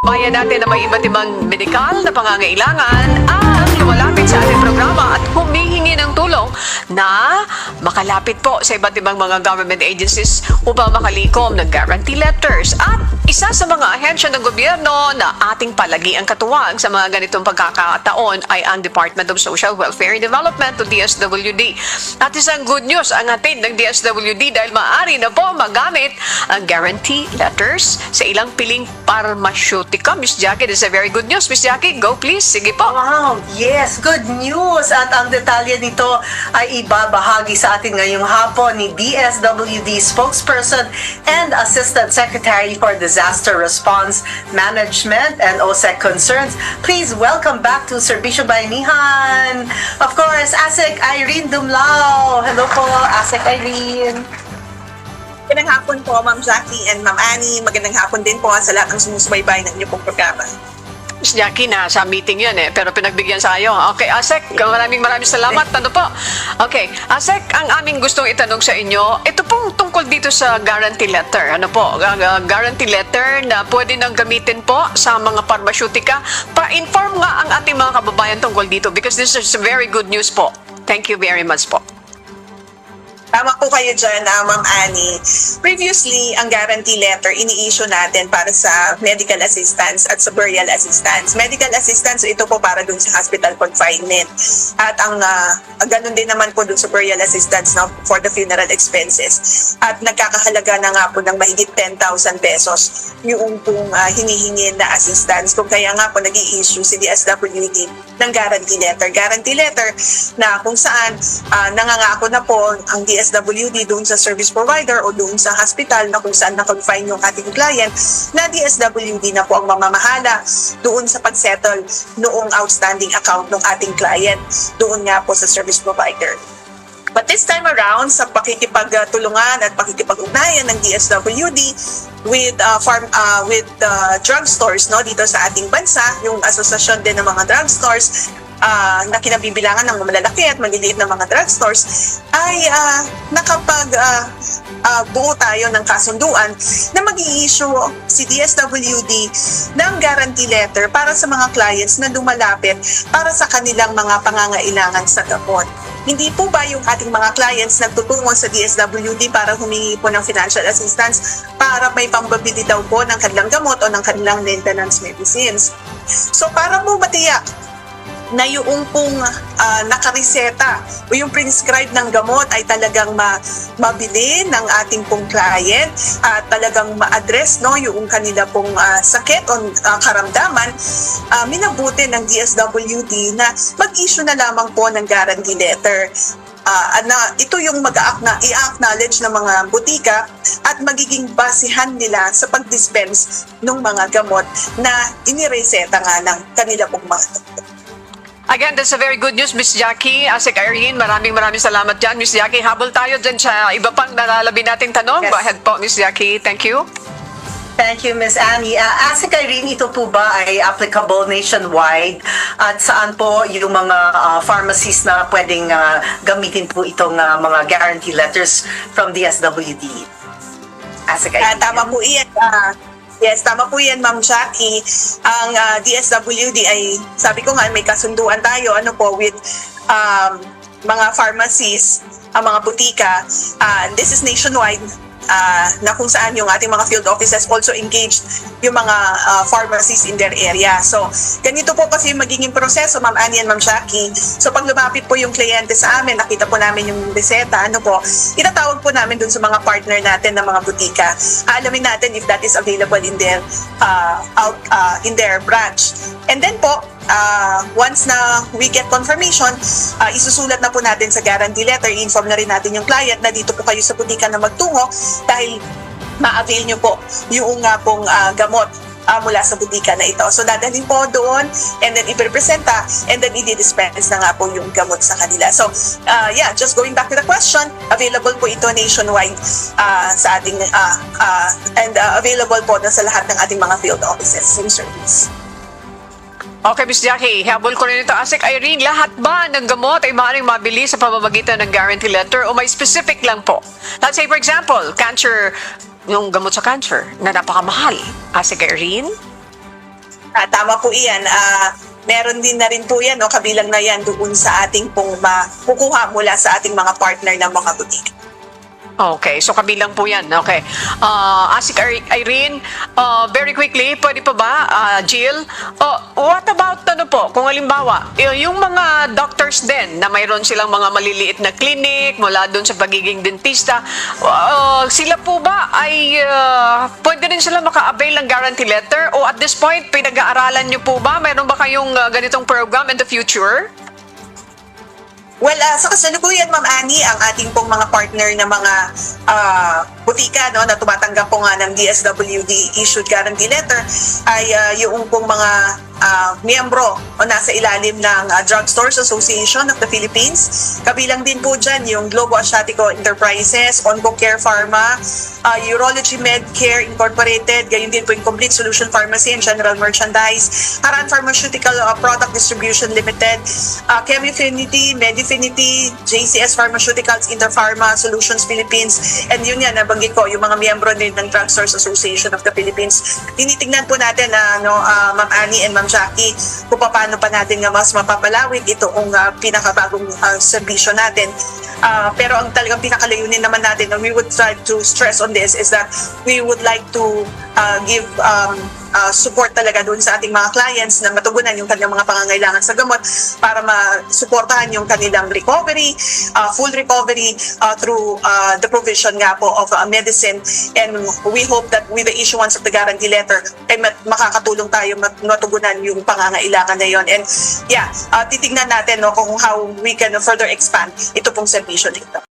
Bayan natin na may iba't ibang medikal na pangangailangan ang lumalapit sa ating programa at humihingi ng tulong na makalapit po sa iba't ibang mga government agencies upang makalikom ng guarantee letters. At isa sa mga ahensya ng gobyerno na ating palagi ang katuwang sa mga ganitong pagkakataon ay ang Department of Social Welfare and Development o DSWD. At isang good news ang hatid ng DSWD dahil maaari na po magamit ang guarantee letters sa ilang piling pharmaceutical. Miss Jackie, this is a very good news. Miss Jackie, go please. Sige po. Wow, yes, good news. At ang detalye nito ay ibabahagi sa atin ngayong hapon ni DSWD spokesperson and Assistant Secretary for Disaster Response Management and OSEC Concerns. Please welcome back to Serbisyo Bayanihan. Of course, ASEC Irene Dumlao. Hello po, ASEC Irene. Magandang hapon po, Ma'am Jackie and Ma'am Annie. Magandang hapon din po sa lahat ng sumusubaybay ng inyong pong programa. Miss Jackie, nasa meeting yan pero pinagbigyan sa iyo. Okay, ASEC, maraming salamat. Ano po? Okay, ASEC, ang aming gustong itanong sa inyo, ito pong tungkol dito sa guarantee letter. Ano po? Guarantee letter na pwede nang gamitin po sa mga pharmaceutica. Pa-inform nga ang ating mga kababayan tungkol dito because this is very good news po. Thank you very much po. Tama po kayo dyan, Ma'am Annie. Previously, ang guarantee letter, ini-issue natin para sa medical assistance at sa burial assistance. Medical assistance, ito po para dun sa hospital confinement. At ang ganun din naman po dun sa burial assistance na for the funeral expenses. At nagkakahalaga na nga po ng mahigit 10,000 pesos yung pong hinihingi na assistance. Kung kaya nga po nag-i-issue si DSWD ng guarantee letter. Guarantee letter na kung saan nangangako na po ang DSWD doon sa service provider o doon sa hospital na kung saan na-confine yung ating client na DSWD na po ang mamamahala doon sa pag-settle noong outstanding account ng ating client doon nga po sa service provider. But this time around, sa pakikipagtulungan at pakikipag-ugnayan ng DSWD with drugstores dito sa ating bansa, yung asosasyon din ng mga drugstores na kinabibilangan ng malalaki at maliliit na mga drugstores ay buo tayo ng kasunduan na mag-i-issue si DSWD ng guarantee letter para sa mga clients na lumalapit para sa kanilang mga pangangailangan sa gamot. Hindi po ba yung ating mga clients nagtutungo sa DSWD para humingi po ng financial assistance para may pambabili daw po ng kanilang gamot o ng kanilang maintenance medicines? So para po matiyak na yung pong nakareseta o yung prescribe ng gamot ay talagang mabili ng ating pong client at talagang ma-address yung kanila pong sakit o karamdaman, minabuti ng DSWD na mag-issue na lamang po ng guarantee letter. Na ito yung i-acknowledge ng mga butika at magiging basihan nila sa pag-dispense ng mga gamot na inireseta nga ng kanila pong mga doktor. Again, that's a very good news, Miss Jackie. ASEC Irene, maraming salamat dyan. Miss Jackie, habol tayo dyan sa iba pang nalalabi nating tanong. Yes. Go ahead po, Miss Jackie. Thank you. Thank you, Ms. Annie. ASEC Irene, ito po ba ay applicable nationwide? At saan po yung mga pharmacies na pwedeng gamitin po itong mga guarantee letters from DSWD? ASEC Irene. Tama po iyan. Yes, tama po yan, Ma'am Jackie. Ang DSWD ay, sabi ko nga, may kasunduan tayo with mga pharmacies, ang mga butika. This is nationwide. Na kung saan yung ating mga field offices also engaged yung mga pharmacies in their area. So, ganito po kasi yung magiging proseso, Ma'am Annie and Ma'am Jackie. So, pag lumapit po yung kliyente sa amin, nakita po namin yung reseta, itatawag po namin dun sa mga partner natin ng mga butika. Alamin natin if that is available in their branch. And then po, once na we get confirmation, isusulat na po natin sa guarantee letter, i-inform na rin natin yung client na dito po kayo sa butika na magtungo dahil ma-avail nyo po yung pong gamot mula sa butika na ito. So dadalhin po doon and then iprepresenta and then i-dispense na nga po yung gamot sa kanila. So just going back to the question, available po ito nationwide sa ating and available po na sa lahat ng ating mga field offices in service. Okay, Miss Jackie, habol ko rin ito. ASEC Irene, lahat ba ng gamot ay maaaring mabili sa pamamagitan ng guarantee letter o may specific lang po? Let's say, for example, cancer, yung gamot sa cancer na napakamahal. ASEC Irene? Tama po iyan. Meron din na rin po yan, no, kabilang na yan doon sa ating pong makukuha mula sa ating mga partner ng mga butika. Okay, so kabilang po yan. Okay. Asik Irene, very quickly, pwede pa ba, Jill? What about, ano po, kung halimbawa, yung mga doctors din na mayroon silang mga maliliit na clinic mula doon sa pagiging dentista, sila po ba ay pwede rin sila maka-avail ng guarantee letter? O at this point, pinag-aaralan nyo po ba? Mayroon ba kayong ganitong program in the future? Well, sa kasalukuyan, Ma'am Annie, ang ating pong mga partner na mga butika, no, na tumatanggap po nga ng DSWD issued guarantee letter ay yung pong mga miyembro o nasa ilalim ng Drugstores Association of the Philippines. Kabilang din po dyan yung Globo Asiatico Enterprises, Onco Care Pharma, Urology Medcare Incorporated, gayon din po yung Complete Solution Pharmacy and General Merchandise, Haran Pharmaceutical Product Distribution Limited, Chemifinity, Medifinity, JCS Pharmaceuticals, Interpharma Solutions Philippines, and yun yan, nabanggit ko, yung mga miyembro din ng Drugstores Association of the Philippines. Tinitingnan po natin na Ma'am Annie and Ma'am Jackie, kung paano pa natin nga mas mapapalawig itong pinakabagong serbisyo natin. Pero ang talagang pinakalayunin naman natin, and we would try to stress on this, is that we would like to give support talaga doon sa ating mga clients na matugunan yung kanilang mga pangangailangan sa gamot para masuportahan yung kanilang recovery, full recovery through the provision nga po of medicine. And we hope that with the issuance of the guarantee letter ay makakatulong tayo matugunan yung pangangailangan na yon. And titignan natin kung how we can further expand ito pong serbisyo dito.